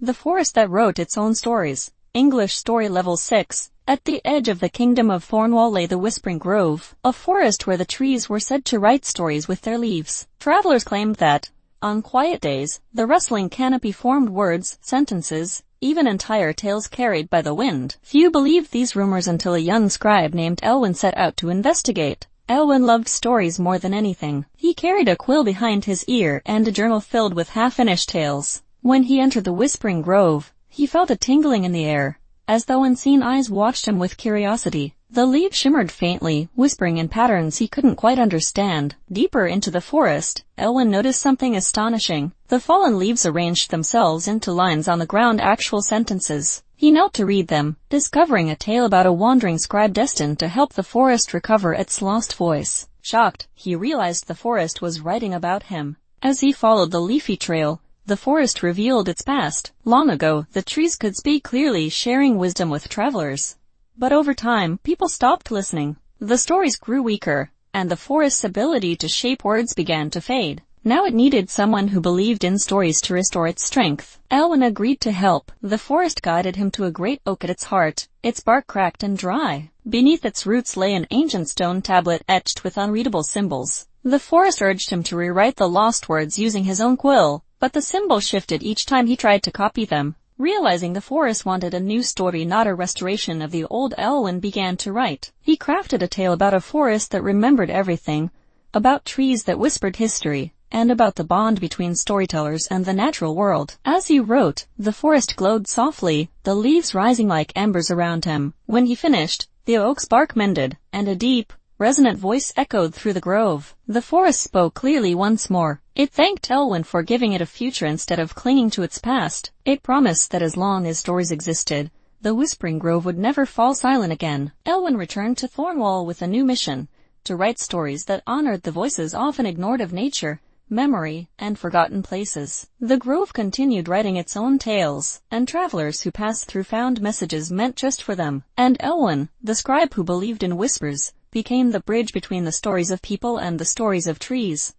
The forest that wrote its own stories. English Story Level 6. At the edge of the kingdom of Thornwall lay the Whispering Grove, a forest where the trees were said to write stories with their leaves. Travelers claimed that, on quiet days, the rustling canopy formed words, sentences, even entire tales carried by the wind. Few believed these rumors until a young scribe named Elwyn set out to investigate. Elwyn loved stories more than anything. He carried a quill behind his ear and a journal filled with half-finished tales. When he entered the Whispering Grove, he felt a tingling in the air, as though unseen eyes watched him with curiosity. The leaves shimmered faintly, whispering in patterns he couldn't quite understand. Deeper into the forest, Elwyn noticed something astonishing. The fallen leaves arranged themselves into lines on the ground, actual sentences. He knelt to read them, discovering a tale about a wandering scribe destined to help the forest recover its lost voice. Shocked, he realized the forest was writing about him. As he followed the leafy trail, the forest revealed its past. Long ago, the trees could speak clearly, sharing wisdom with travelers. But over time, people stopped listening. The stories grew weaker, and the forest's ability to shape words began to fade. Now it needed someone who believed in stories to restore its strength. Elwyn agreed to help. The forest guided him to a great oak at its heart, its bark cracked and dry. Beneath its roots lay an ancient stone tablet etched with unreadable symbols. The forest urged him to rewrite the lost words using his own quill, but the symbols shifted each time he tried to copy them. Realizing the forest wanted a new story, not a restoration of the old, Elwyn began to write. He crafted a tale about a forest that remembered everything, about trees that whispered history, and about the bond between storytellers and the natural world. As he wrote, the forest glowed softly, the leaves rising like embers around him. When he finished, the oak's bark mended, and a deep, resonant voice echoed through the grove. The forest spoke clearly once more. It thanked Elwyn for giving it a future instead of clinging to its past. It promised that as long as stories existed, the Whispering Grove would never fall silent again. Elwyn returned to Thornwall with a new mission, to write stories that honored the voices often ignored of nature, memory, and forgotten places. The grove continued writing its own tales, and travelers who passed through found messages meant just for them. And Elwyn, the scribe who believed in whispers, became the bridge between the stories of people and the stories of trees.